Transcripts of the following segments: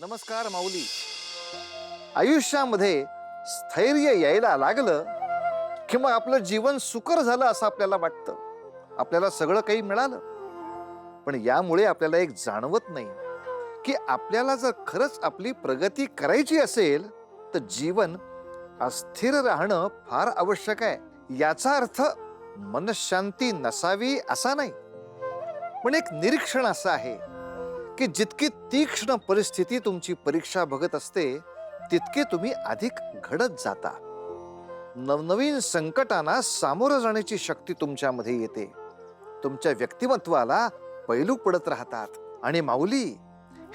नमस्कार माऊली. आयुष्यामध्ये स्थैर्य यायला लागलं की मग आपलं जीवन सुकर झालं असं आपल्याला वाटतं. आपल्याला सगळं काही मिळालं, पण यामुळे आपल्याला एक जाणवत नाही की आपल्याला जर खरंच आपली प्रगती करायची असेल तर जीवन अस्थिर राहणं फार आवश्यक आहे. याचा अर्थ मनशांती नसावी असा नाही, पण एक निरीक्षण असं आहे की जितकी तीक्ष्ण परिस्थिती तुमची परीक्षा बघत असते तितके तुम्ही अधिक घडत जाता. नवनवीन संकटांना सामोरं जाण्याची शक्ती तुमच्यामध्ये येते. तुमच्या व्यक्तिमत्वाला पैलू पडत राहतात. आणि माऊली,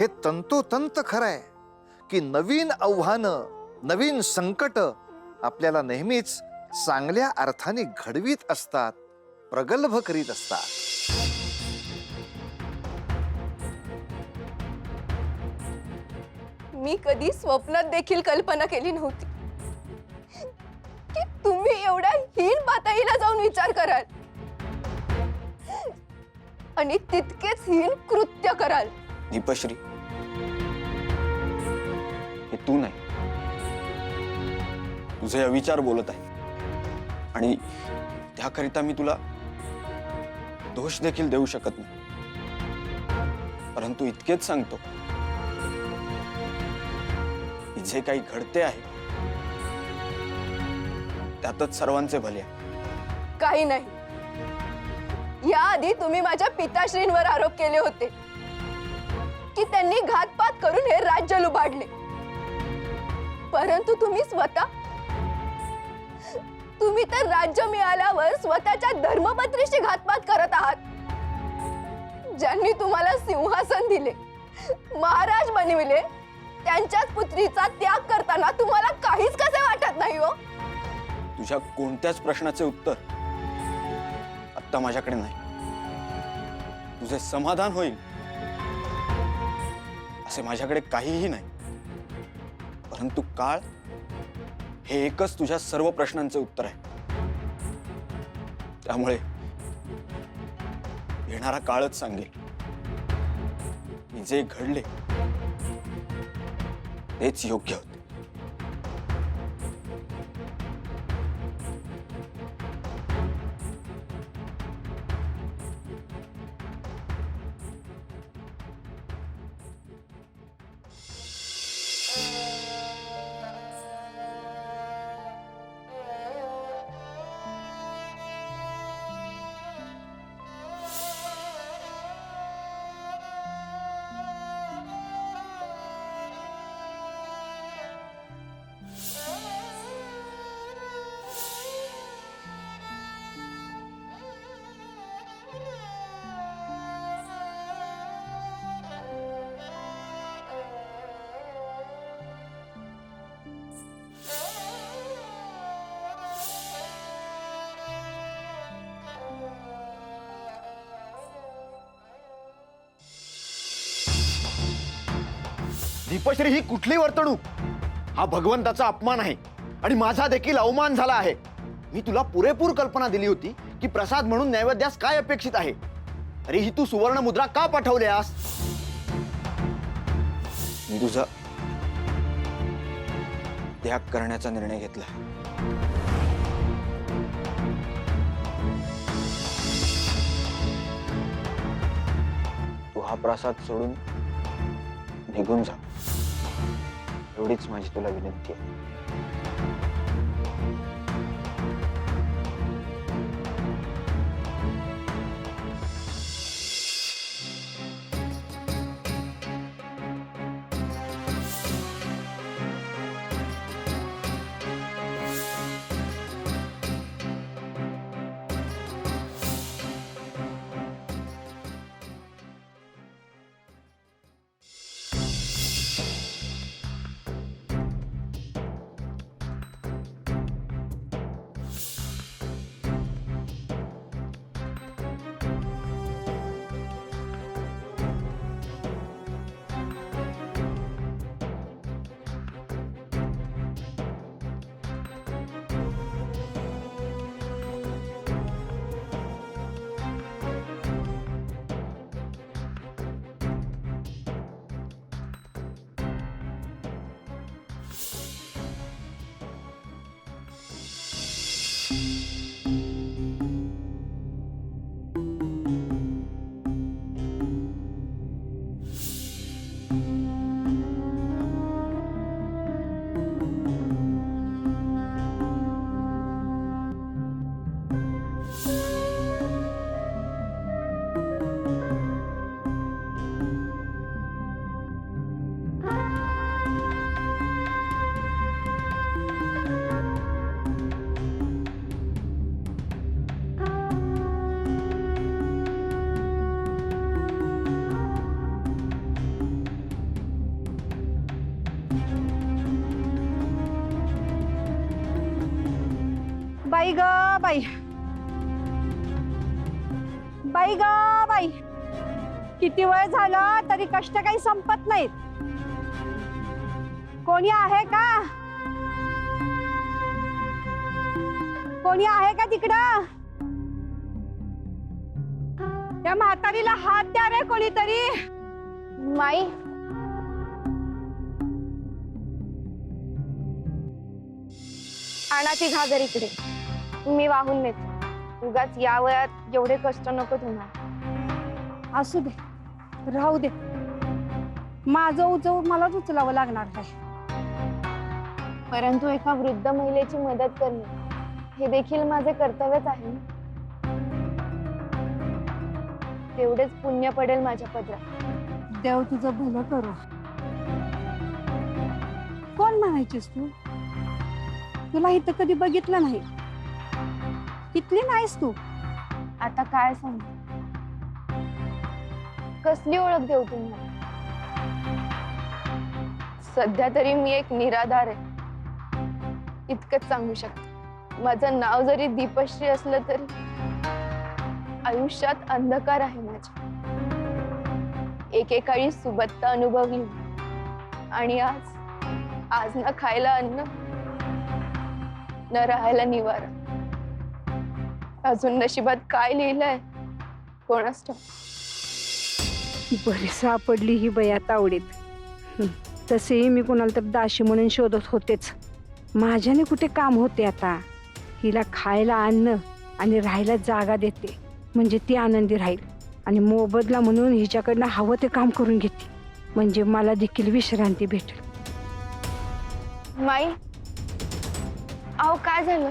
हे तंतोतंत खरं आहे की नवीन आव्हानं, नवीन संकट आपल्याला नेहमीच चांगल्या अर्थाने घडवीत असतात, प्रगल्भ करीत असतात. मी कधी स्वप्नात देखील कल्पना केली नव्हती की तुम्ही एवढ्या हीन पातळीला जाऊन विचार कराल आणि तितकेच हीन कृत्य कराल. दीपश्री, हे तू नाही, तुझे अविचार बोलत आहे आणि त्याकरिता मी तुला दोष देखील देऊ शकत नाही. परंतु इतकेच सांगतो, जे काही घडते आहे त्यातच सर्वांचे भले आहे. काही नाही. याआधी तुम्ही माझ्या पिताश्रींवर आरोप केले होते की त्यांनी घातपात करून हे राज्य लुबाडले, परंतु तुम्ही तर राज्य मिळाल्यावर स्वतःच्या धर्मपत्नीशी घातपात करत आहात. ज्यांनी तुम्हाला सिंहासन दिले, महाराज बनविले, त्यांच्याच पुत्रीचा त्याग करताना तुम्हाला काहीच कसे वाटत नाही हो? तुझ्या कोणत्याच प्रश्नाचे उत्तर आता माझ्याकडे नाही. तुझे समाधान होईल असे माझ्याकडे काहीही नाही. परंतु काळ हे एकच तुझ्या सर्व प्रश्नांचे उत्तर आहे. त्यामुळे येणारा काळच सांगेल की जे घडले तेच योग्य होते. दीपश्री, ही कुठली वर्तणूक? हा भगवंताचा अपमान आहे आणि माझा देखील अवमान झाला आहे. मी तुला पुरेपूर कल्पना दिली होती की प्रसाद म्हणून नैवेद्यास काय अपेक्षित आहे. तरीही तू सुवर्ण मुद्रा का पाठवल्यास? मी तुझा त्याग करण्याचा निर्णय घेतला. तू हा प्रसाद सोडून निघून जा, एवढीच माझी तुला विनंती आहे. बाई ग बाई, बाई ग बाई, किती वेळ झाला तरी कष्ट काही संपत नाहीत. कोणी आहे का? कोणी आहे का तिकडं? त्या म्हातारीला हात द्या रे कोणीतरी. माई, आणा ती घागर इकडे, मी वाहून नेते. उगाच या वयात एवढे कष्ट नको तुम्हाला. असू दे, राहू दे. माझं उचव मलाच उचलावं लागणार आहे. परंतु एका वृद्ध महिलेची मदत करणे हे देखील माझे कर्तव्यच आहे ना. तेवढेच पुण्य पडेल माझ्या पदरात. देव तुझं भलं करो. कोण म्हणायचीस तू? तुला इथं कधी बघितलं नाही. इथली नाहीस तू. आता काय सांग, कसली ओळख देऊ तुम्हाला? सध्या तरी मी एक निराधार आहे, इतकंच सांगू शकते. माझं नाव जरी दीपश्री असलं तरी आयुष्यात अंधकार आहे माझ्या. एकेकाळी सुबत्ता अनुभवली आणि आज ना खायला अन्न, न राहायला निवारा. अजून नशिबात काय लिहिलंय कोणास ठाऊक. बरी सापडली ही बया तावडीत. तसेही मी कोणाला तर दाशी म्हणून शोधत होतेच. माझ्याने कुठे काम होते आता. हिला खायला अन्न आणि राहायला जागा देते, म्हणजे ती आनंदी राहील. आणि मोबदला म्हणून हिच्याकडनं हवं ते काम करून घेते, म्हणजे मला देखील विश्रांती भेटेल. माई, अहो काय झालं?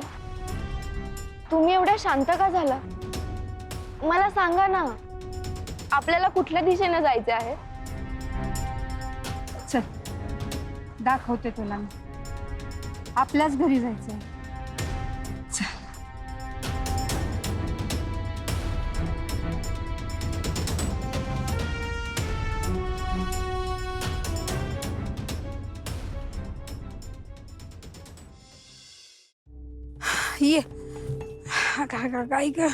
तुम्ही एवढ्या शांत का झाला? मला सांगा ना, आपल्याला कुठल्या दिशेने जायचे आहे? चल, दाखवते तुला मी. आपल्याच घरी जायचंय. चल. ये काय ग,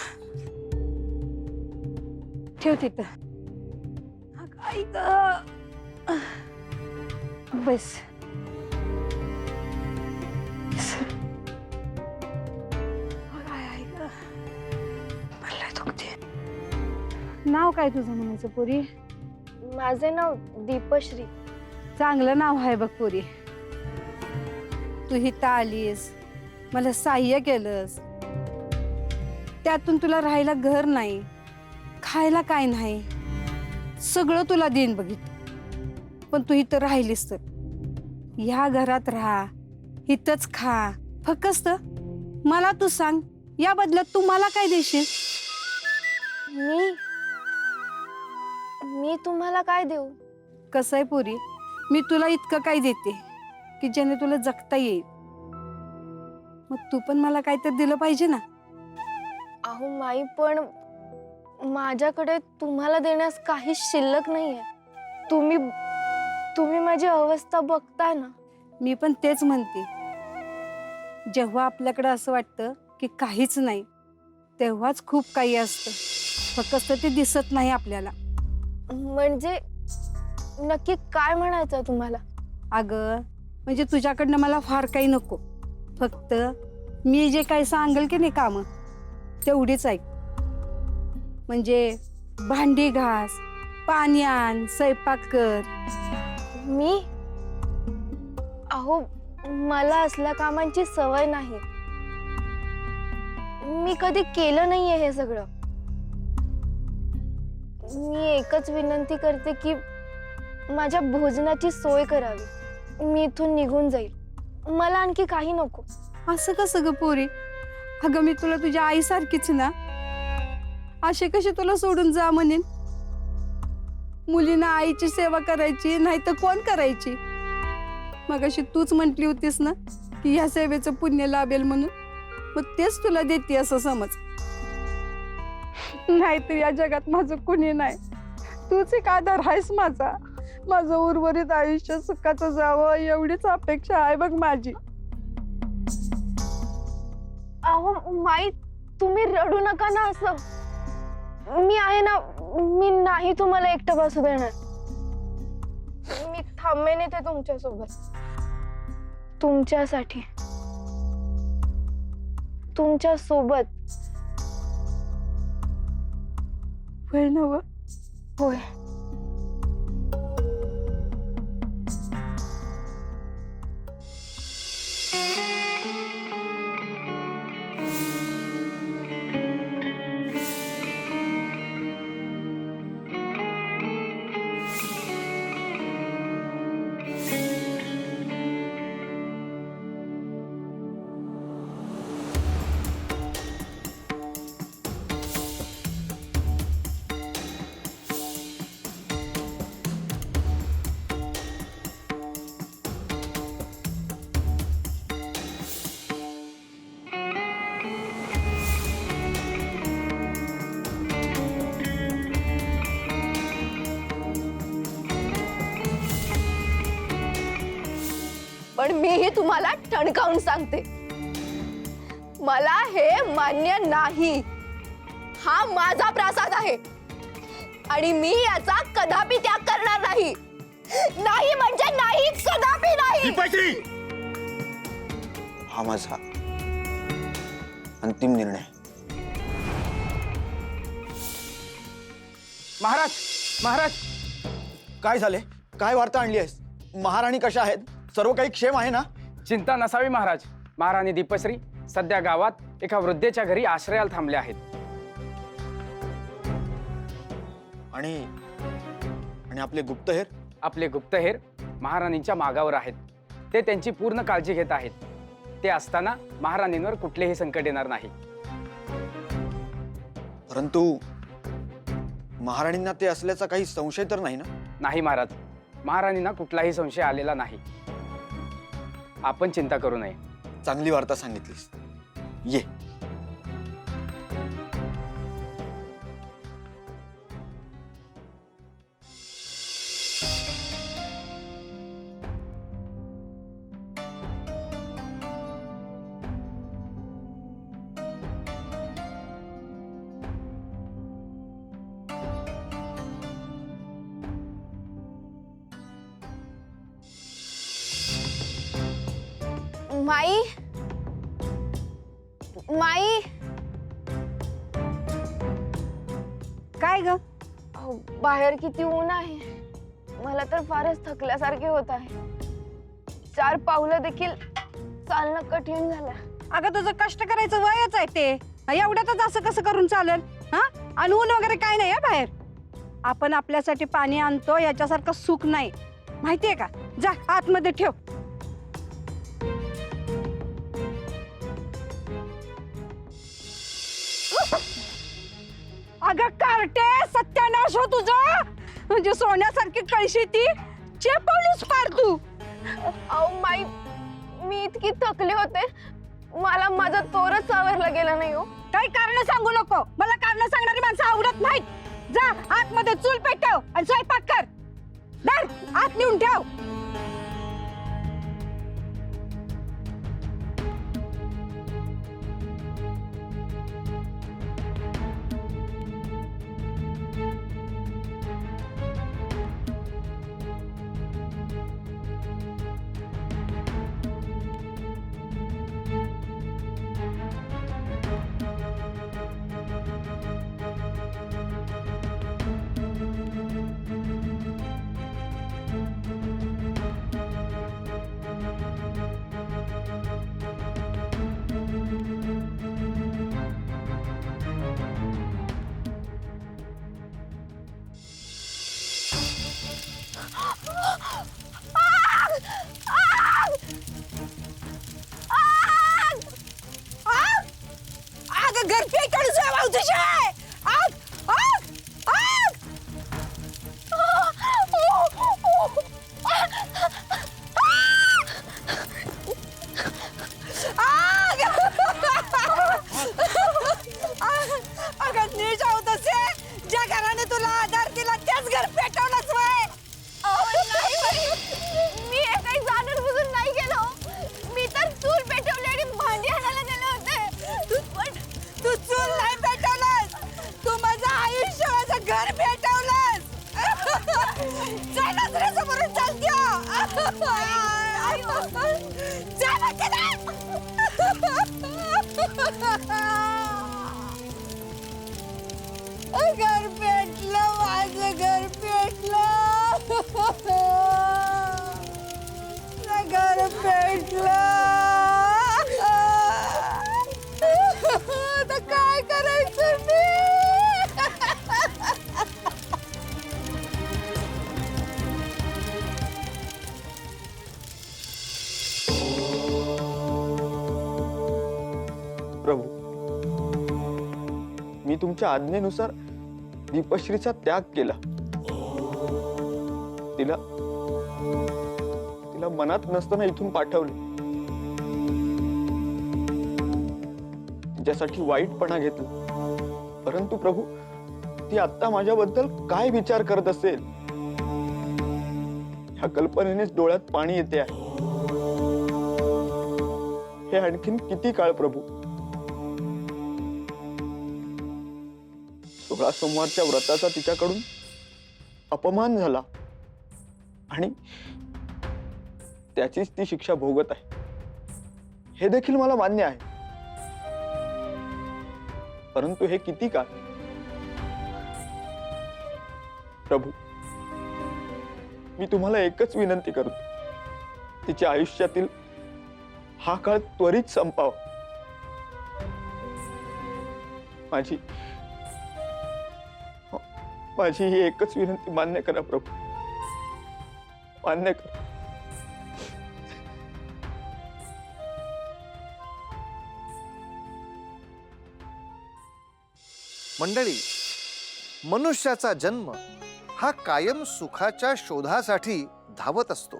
ठेव तिथं. काय ग, बस. नाव काय तुझं म्हणायचं पोरी? माझे नाव दीपश्री. चांगलं नाव आहे बघ पोरी. तू इथं आलीस, मला सहाय्य केलंस, त्यातून तुला राहायला घर नाही, खायला काय नाही, सगळं तुला देईन बघितलं. पण तू इथं राहिलीस तर ह्या घरात राहा, इथंच खा. फक्त मला तू सांग, या बदल्यात तू मला काय देशील? मी तुम्हाला काय देऊ? कसं आहे पोरी, मी तुला इतकं काय देते की ज्याने तुला जगता येईल. मग तू पण मला काहीतरी दिलं पाहिजे ना. अहो माई, पण माझ्याकडे तुम्हाला देण्यास काही शिल्लक नाहीये. तुम्ही माझी अवस्था बघताय ना. मी पण तेच म्हणते. जेव्हा आपल्याकडे असं वाटतं की काहीच नाही, तेव्हाच खूप काही असतं, फक्त ते दिसत नाही आपल्याला. म्हणजे नक्की काय म्हणायचं तुम्हाला? अगं म्हणजे तुझ्याकडनं मला फार काही नको, फक्त मी जे काही सांगेल की नाही कामं तेवढीच ऐक. म्हणजे भांडी घास, पाणी आण, स्वयंपाक कर. मी? अहो मला असल्या कामांची सवय नाही. मी कधी केलं नाहीये हे सगळं. मी एकच विनंती करते की माझ्या भोजनाची सोय करावी. मी इथून निघून जाईल, मला आणखी काही नको. असं कसं ग पोरी? अगं मी तुला तुझ्या आईसारखीच ना. असे कशी तुला सोडून जा म्हणेन? मुलींना आईची सेवा करायची नाही तर कोण करायची? मगाशी तूच म्हटली होतीस ना की ह्या सेवेचं पुण्य लाभेल म्हणून, मग तेच तुला देते असं समज. नाहीतर या जगात माझं कुणी नाही. तूच एक आधार आहेस माझा. माझं उर्वरित आयुष्य सुखाचं जावं एवढीच अपेक्षा आहे बघ माझी. अहो माई, तुम्ही रडू नका ना असं. मी आहे ना, मी नाही तुम्हाला एकटं बसू देणार. मी थांबेन इथे तुमच्यासोबत, तुमच्यासाठी, तुमच्या सोबत. होय ना व? होय. पण मीही तुम्हाला ठणकावून सांगते, मला हे मान्य नाही. हा माझा प्रासाद आहे आणि मी याचा कदापि त्याग करणार नाही. नाही म्हणजे नाही, कदापि नाही. दीपाश्री, हा माझा अंतिम निर्णय. महाराज, महाराज, काय झाले? काय वार्ता आणली आहेस? महाराणी कशा आहेत? सर्व काही क्षेम आहे ना? चिंता नसावी महाराज. महाराणी दीपश्री सध्या गावात एका वृद्धेच्या घरी आश्रयाला थांबल्या आहेत. आणि आणि आपले गुप्तहेर? आपले गुप्तहेर महाराणींच्या मागावर आहेत. ते त्यांची पूर्ण काळजी घेत आहेत. ते असताना महाराणींवर कुठलेही संकट येणार नाही. परंतु महाराणींना ते असल्याचा काही संशय तर नाही ना? नाही महाराज, महाराणींना कुठलाही संशय आलेला नाही. आपण चिंता करू नये. चांगली वार्ता सांगितलीस. ये. माई, माई. काय ग? अहो, बाहेर किती ऊन आहे. मला तर फारच थकल्यासारखे होत आहे. 4 पावलं देखील चालणं कठीण झालं. अगं तुझं कष्ट करायचं वयच आहे ते. एवढ्यातच असं कसं करून चालेल? हा, आणि ऊन वगैरे काय नाही बाहेर. आपण आपल्यासाठी पाणी आणतो याच्यासारखं सुख नाही, माहितीये का? जा आतमध्ये ठेव. अगं कार्टे, सत्यानाश हो तुझं. म्हणजे सोन्यासारखी कळशी ती चेपवलीस फार तू. अहो माई, मी इतकी थकले होते, मला माझा तोरच सावरला गेला नाही हो. काही कारण सांगू नको. मला कारण सांगणारी माणसं आवडत नाहीत. जा आतमध्ये चूल पेटव आणि स्वयंपाक कर. धर, आत नेऊन ठेव. घर पेटलं, माझं घर पेटलं, घर पेटलं. आता काय करायचं मी? प्रभू, मी तुमच्या आज्ञेनुसार दीपश्रीचा त्याग केला. तिला तिला मनात नसताना इथून पाठवले. तिच्यासाठी वाईटपणा घेतला. परंतु प्रभू, ती आता माझ्याबद्दल काय विचार करत असेल ह्या कल्पनेनेच डोळ्यात पाणी येते आहे. हे आणखीन किती काळ प्रभू? 16 सोमवारच्या व्रताचा तिच्याकडून अपमान झाला आणि त्याचीच ती शिक्षा भोगत आहे. हे देखील मला मान्य आहे. परंतु हे किती काळ? प्रभू, मी तुम्हाला एकच विनंती करतो, तिच्या आयुष्यातील हा काळ त्वरित संपावा. माझी ही एकच विनंती मान्य करा प्रभू, मान्य करा. मंडळी, मनुष्याचा जन्म हा कायम सुखाच्या शोधासाठी धावत असतो.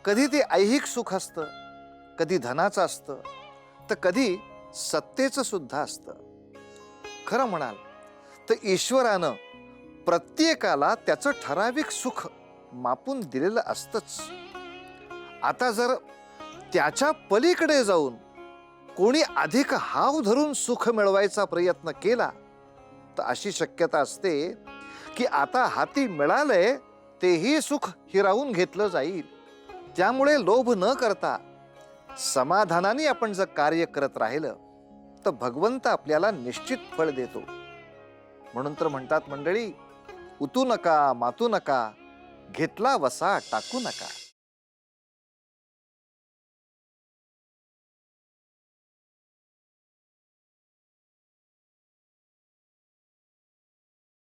कधी ते ऐहिक सुख असतं, कधी धनाचं असतं, तर कधी सत्तेचं सुद्धा असतं. खरं म्हणाल तर ईश्वरानं प्रत्येकाला त्याचं ठराविक सुख मापून दिलेलं असतंच. आता जर त्याच्या पलीकडे जाऊन कोणी अधिक हाव धरून सुख मिळवायचा प्रयत्न केला तर अशी शक्यता असते की आता हाती मिळालंय तेही सुख हिरावून घेतलं जाईल. त्यामुळे लोभ न करता समाधानाने आपण जर कार्य करत राहिलं तर भगवंत आपल्याला निश्चित फळ देतो. म्हणून तर म्हणतात मंडळी, उतू नका, मातू नका, घेतला वसा टाकू नका.